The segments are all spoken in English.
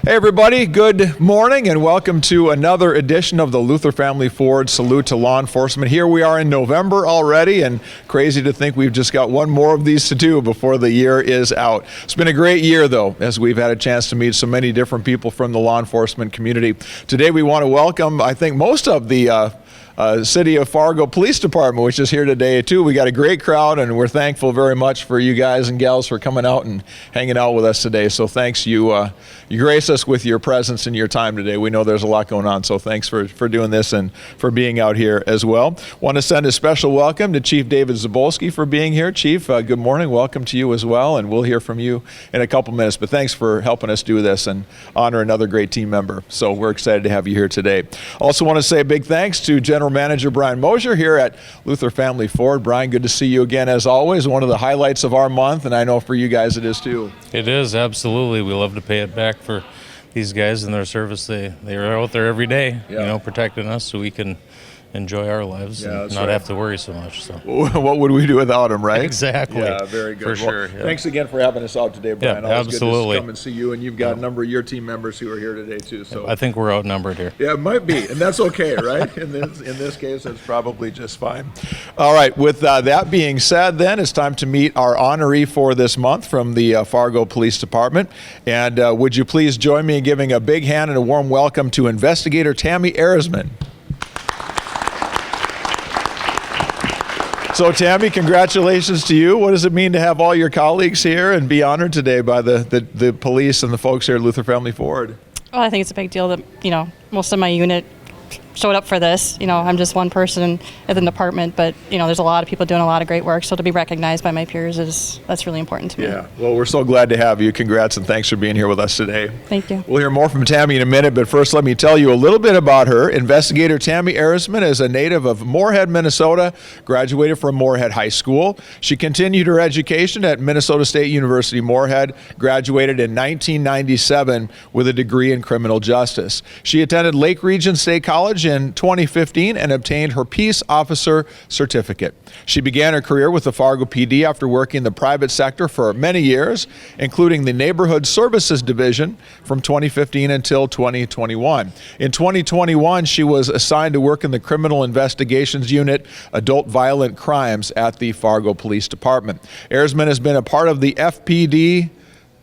Hey everybody, good morning and welcome to another edition of the Luther Family Ford Salute to Law Enforcement. Here we are in November already, and crazy to think we've just got one more of these to do before the year is out. It's been a great year though, as we've had a chance to meet so many different people from the law enforcement community. Today we want to welcome, I think, most of the City of Fargo Police Department, which is here today too. We got a great crowd and we're thankful very much for you guys and gals for coming out and hanging out with us today. So thanks, you grace us with your presence and your time today. We know there's a lot going on, so thanks for doing this and for being out here as well. Want to send a special welcome to Chief David Zabolski for being here. Chief, good morning. Welcome to you as well, and we'll hear from you in a couple minutes, but thanks for helping us do this and honor another great team member. So we're excited to have you here today. Also want to say a big thanks to General Manager Brian Mosier here at Luther Family Ford. Brian, good to see you again as always. One of the highlights of our month, and I know for you guys it is too. It is, absolutely. We love to pay it back for these guys and their service. They are out there every day, protecting us so we can enjoy our lives and not have to worry so much. So what would we do without them, right? Exactly. Yeah, very good. For sure. Yeah. Thanks again for having us out today, Brian. Yeah, Always absolutely. good to come and see you, and you've got a number of your team members who are here today too. So I think we're outnumbered here. Yeah, it might be, and that's okay, right? In this case, that's probably just fine. All right, with that being said, then it's time to meet our honoree for this month from the Fargo Police Department. And would you please join me in giving a big hand and a warm welcome to Investigator Tammy Ehresman. So Tammy, congratulations to you. What does it mean to have all your colleagues here and be honored today by the police and the folks here at Luther Family Ford? Well, I think it's a big deal that, most of my unit showed up for this. I'm just one person at the department, but, there's a lot of people doing a lot of great work. So to be recognized by my peers that's really important to me. Yeah, well, we're so glad to have you. Congrats and thanks for being here with us today. Thank you. We'll hear more from Tammy in a minute, but first let me tell you a little bit about her. Investigator Tammy Ehresman is a native of Moorhead, Minnesota, graduated from Moorhead High School. She continued her education at Minnesota State University Moorhead, graduated in 1997 with a degree in criminal justice. She attended Lake Region State College in 2015 and obtained her Peace Officer Certificate. She began her career with the Fargo PD after working in the private sector for many years, including the Neighborhood Services Division from 2015 until 2021. In 2021, she was assigned to work in the Criminal Investigations Unit, Adult Violent Crimes at the Fargo Police Department. Ehresman has been a part of the FPD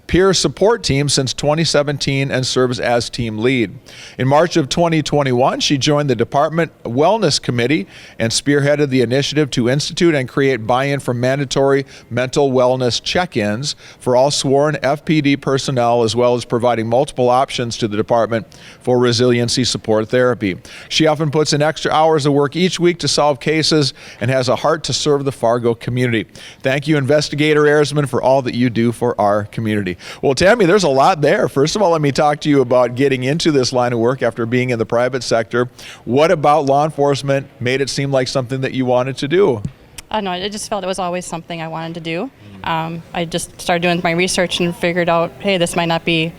Peer Support Team since 2017 and serves as team lead. In March of 2021, she joined the Department Wellness Committee and spearheaded the initiative to institute and create buy-in for mandatory mental wellness check-ins for all sworn FPD personnel, as well as providing multiple options to the department for resiliency support therapy. She often puts in extra hours of work each week to solve cases and has a heart to serve the Fargo community. Thank you, Investigator Ehresman, for all that you do for our community. Well, Tammy, there's a lot there. First of all, let me talk to you about getting into this line of work after being in the private sector. What about law enforcement made it seem like something that you wanted to do? I don't know. I just felt it was always something I wanted to do. I just started doing my research and figured out, hey, this might not be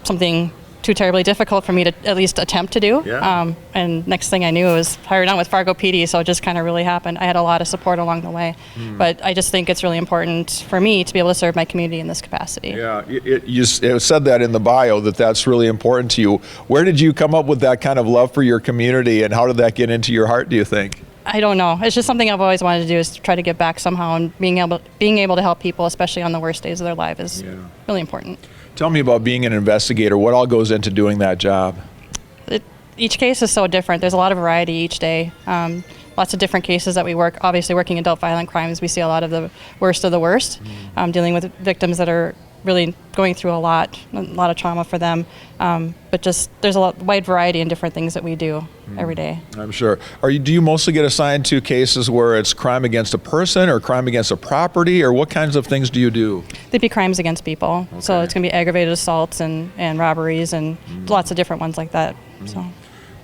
something too terribly difficult for me to at least attempt to do. Yeah. And next thing I knew, I was hired on with Fargo PD, so it just kind of really happened. I had a lot of support along the way, but I just think it's really important for me to be able to serve my community in this capacity. Yeah, you said that in the bio, that's really important to you. Where did you come up with that kind of love for your community, and how did that get into your heart, do you think? I don't know. It's just something I've always wanted to do, is to try to give back somehow, and being able to help people, especially on the worst days of their life, is really important. Tell me about being an investigator. What all goes into doing that job? Each case is so different. There's a lot of variety each day. Lots of different cases that we work. Obviously, working adult violent crimes, we see a lot of the worst of the worst, dealing with victims that are really going through a lot of trauma for them. But just there's a wide variety in different things that we do every day. I'm sure. Do you mostly get assigned to cases where it's crime against a person or crime against a property, or what kinds of things do you do? They'd be crimes against people. Okay. So it's going to be aggravated assaults and robberies and lots of different ones like that. So.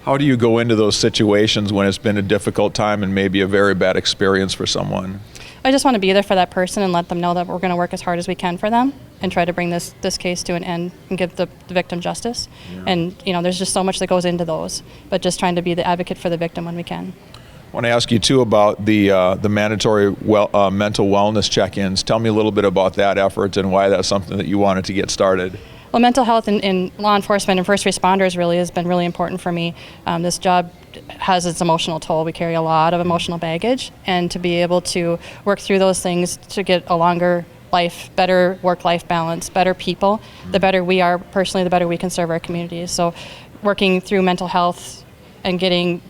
How do you go into those situations when it's been a difficult time and maybe a very bad experience for someone? I just want to be there for that person and let them know that we're going to work as hard as we can for them and try to bring this case to an end and give the victim justice. Yeah. And, there's just so much that goes into those, but just trying to be the advocate for the victim when we can. I want to ask you, too, about the mandatory mental wellness check-ins. Tell me a little bit about that effort and why that's something that you wanted to get started. Well, mental health in law enforcement and first responders really has been really important for me. This job has its emotional toll. We carry a lot of emotional baggage, and to be able to work through those things to get a longer life, better work-life balance, better people, the better we are personally, the better we can serve our communities. So working through mental health and getting,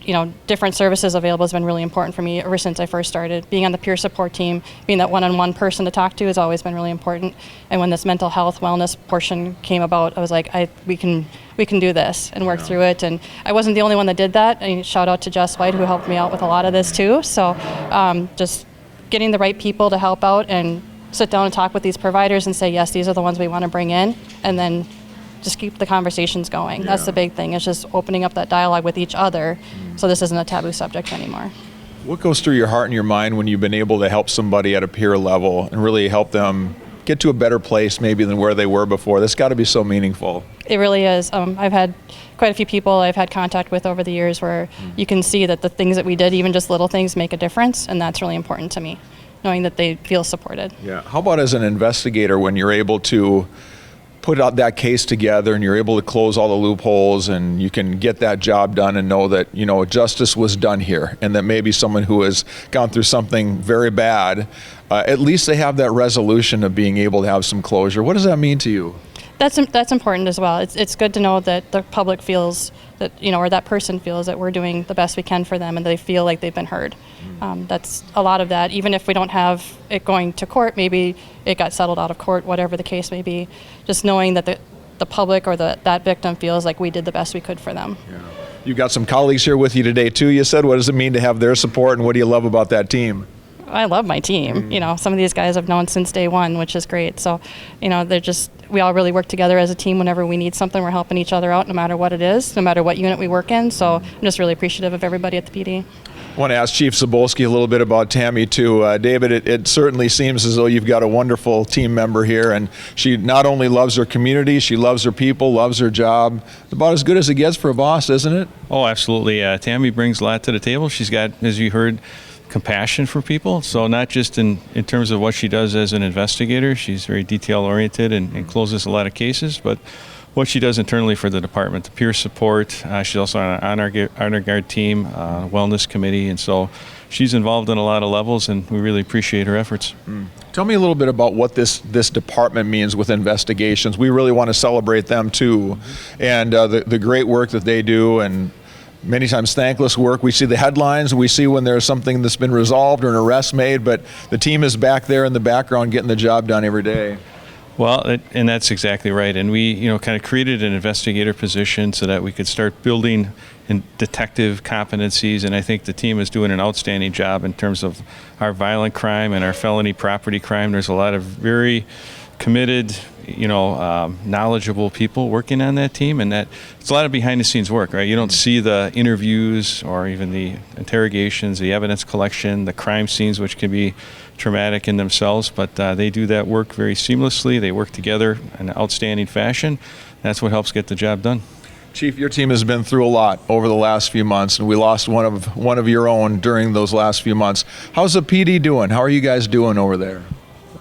different services available has been really important for me ever since I first started. Being on the peer support team, being that one-on-one person to talk to has always been really important. And when this mental health wellness portion came about, I was like, we can do this and work through it. And I wasn't the only one that did that. I shout out to Jess White, who helped me out with a lot of this too. So just getting the right people to help out and sit down and talk with these providers and say, yes, these are the ones we want to bring in, and then just keep the conversations going. That's the big thing. It's just opening up that dialogue with each other so this isn't a taboo subject anymore. What goes through your heart and your mind when you've been able to help somebody at a peer level and really help them get to a better place maybe than where they were before? That's got to be so meaningful. It really is. I've had quite a few people I've had contact with over the years where you can see that the things that we did, even just little things, make a difference, and that's really important to me, knowing that they feel supported. Yeah. How about as an investigator when you're able to put out that case together and you're able to close all the loopholes and you can get that job done and know that, justice was done here, and that maybe someone who has gone through something very bad, at least they have that resolution of being able to have some closure. What does that mean to you? That's important as well. It's good to know that the public feels that, or that person feels that we're doing the best we can for them and they feel like they've been heard. That's a lot of that. Even if we don't have it going to court, maybe it got settled out of court, whatever the case may be, just knowing that the public or that victim feels like we did the best we could for them. Yeah. You've got some colleagues here with you today too, you said. What does it mean to have their support, and what do you love about that team? I love my team. Some of these guys I've known since day one, which is great. So, we all really work together as a team. Whenever we need something, we're helping each other out, no matter what it is, no matter what unit we work in. So I'm just really appreciative of everybody at the PD. I want to ask Chief Sobolski a little bit about Tammy too. David, it certainly seems as though you've got a wonderful team member here, and she not only loves her community, she loves her people, loves her job. It's about as good as it gets for a boss, isn't it? Oh, absolutely. Tammy brings a lot to the table. She's got, as you heard, compassion for people. So not just in terms of what she does as an investigator, she's very detail oriented and closes a lot of cases, but what she does internally for the department, the peer support. She's also on an honor guard team, wellness committee, and so she's involved in a lot of levels, and we really appreciate her efforts. Tell me a little bit about what this department means with investigations. We really want to celebrate them too, and the great work that they do, and many times thankless work. We see the headlines, and we see when there's something that's been resolved or an arrest made, but the team is back there in the background getting the job done every day. Well, and that's exactly right. And we, kind of created an investigator position so that we could start building in detective competencies. And I think the team is doing an outstanding job in terms of our violent crime and our felony property crime. There's a lot of very committed, knowledgeable people working on that team, and that it's a lot of behind-the-scenes work, right? You don't see the interviews or even the interrogations, the evidence collection, the crime scenes, which can be traumatic in themselves, but they do that work very seamlessly. They work together in an outstanding fashion. That's what helps get the job done. Chief, your team has been through a lot over the last few months, and we lost one of your own during those last few months. How's the PD doing? How are you guys doing over there?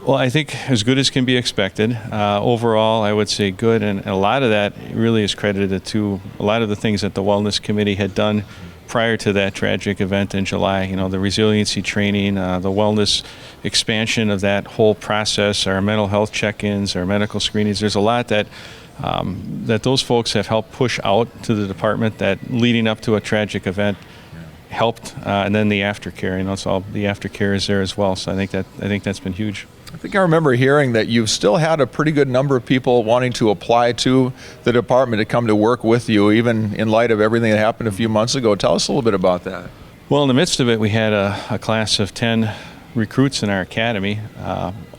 Well, I think as good as can be expected. Overall, I would say good, and a lot of that really is credited to a lot of the things that the Wellness Committee had done prior to that tragic event in July. The resiliency training, the wellness expansion of that whole process, our mental health check-ins, our medical screenings. There's a lot that those folks have helped push out to the department that leading up to a tragic event helped, and then the aftercare. It's all the aftercare is there as well. So I think that's been huge. I think I remember hearing that you've still had a pretty good number of people wanting to apply to the department to come to work with you, even in light of everything that happened a few months ago. Tell us a little bit about that. Well, in the midst of it, we had a class of 10 recruits in our academy.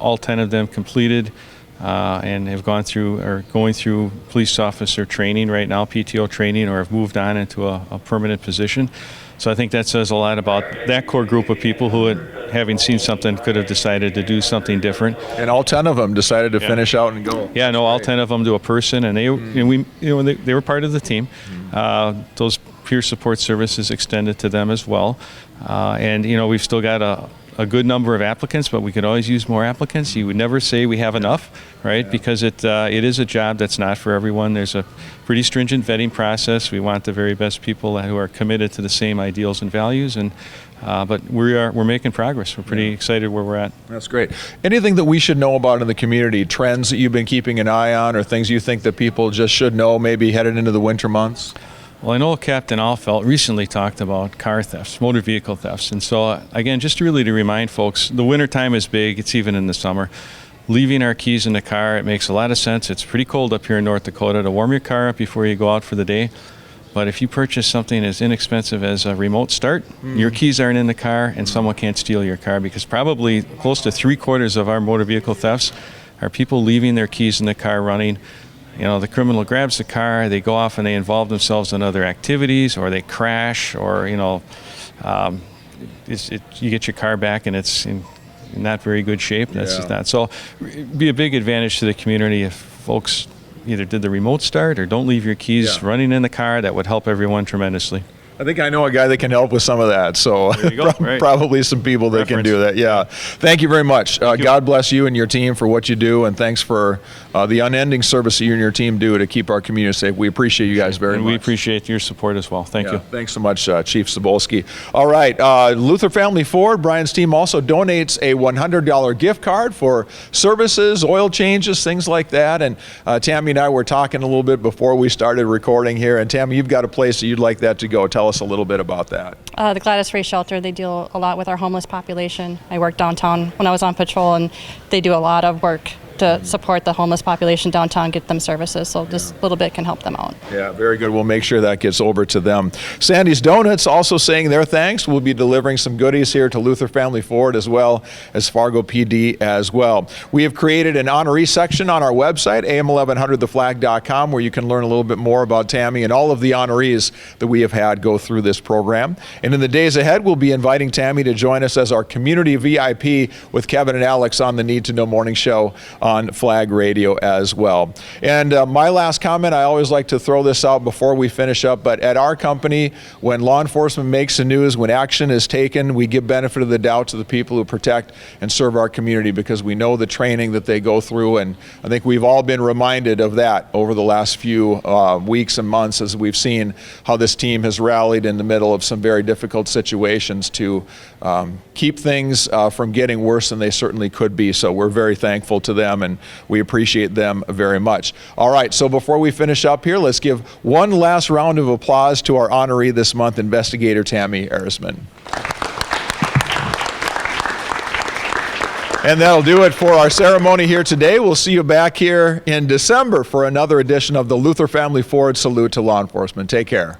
All 10 of them completed and have gone through or going through police officer training right now, PTO training, or have moved on into a permanent position. So I think that says a lot about that core group of people who, having seen something, could have decided to do something different. And all 10 of them decided to finish out and go. Yeah, no, all 10 of them to a person, and they were part of the team. Those peer support services extended to them as well. And we've still got a good number of applicants, but we could always use more applicants. You would never say we have enough. right? Because it is a job that's not for everyone. There's a pretty stringent vetting process. We want the very best people who are committed to the same ideals and values, and but we're making progress. We're pretty excited where we're at. That's great. Anything that we should know about in the community, trends that you've been keeping an eye on, or things you think that people just should know maybe headed into the winter months? Well, I know Captain Alfelt recently talked about car thefts, motor vehicle thefts. And so, again, just really to remind folks, the winter time is big. It's even in the summer. Leaving our keys in the car, it makes a lot of sense. It's pretty cold up here in North Dakota to warm your car up before you go out for the day. But if you purchase something as inexpensive as a remote start, your keys aren't in the car and someone can't steal your car, because probably close to 3/4 of our motor vehicle thefts are people leaving their keys in the car running. You know, the criminal grabs the car, they go off and they involve themselves in other activities, or they crash, or, you know, you get your car back and it's in not very good shape. That's just not. So it'd be a big advantage to the community if folks either did the remote start or don't leave your keys running in the car. That would help everyone tremendously. I think I know a guy that can help with some of that. So There you go. Right. probably some people that can do that. Yeah. Thank you very much. God bless you and your team for what you do, and thanks for the unending service that you and your team do to keep our community safe. We appreciate you guys very much. And we appreciate your support as well. Thank you. Thanks so much, Chief Sobolski. All right. Luther Family Ford, Brian's team also donates a $100 gift card for services, oil changes, things like that. And Tammy and I were talking a little bit before we started recording here. And Tammy, you've got a place that you'd like that to go. Tell us a little bit about that. The Gladys Ray Shelter, they deal a lot with our homeless population. I worked downtown when I was on patrol, and they do a lot of work to support the homeless population downtown, get them services. So this little bit can help them out. Yeah, very good. We'll make sure that gets over to them. Sandy's Donuts also saying their thanks. We'll be delivering some goodies here to Luther Family Ford as well as Fargo PD as well. We have created an honoree section on our website, am1100theflag.com, where you can learn a little bit more about Tammy and all of the honorees that we have had go through this program. And in the days ahead, we'll be inviting Tammy to join us as our community VIP with Kevin and Alex on the Need to Know Morning Show on Flag Radio as well. And my last comment, I always like to throw this out before we finish up, but at our company, when law enforcement makes the news, when action is taken, we give benefit of the doubt to the people who protect and serve our community, because we know the training that they go through, and I think we've all been reminded of that over the last few weeks and months as we've seen how this team has rallied in the middle of some very difficult situations to keep things from getting worse than they certainly could be. So we're very thankful to them, and we appreciate them very much. All right, so before we finish up here, let's give one last round of applause to our honoree this month, Investigator Tammy Ehresman. And that'll do it for our ceremony here today. We'll see you back here in December for another edition of the Luther Family Ford Salute to Law Enforcement. Take care.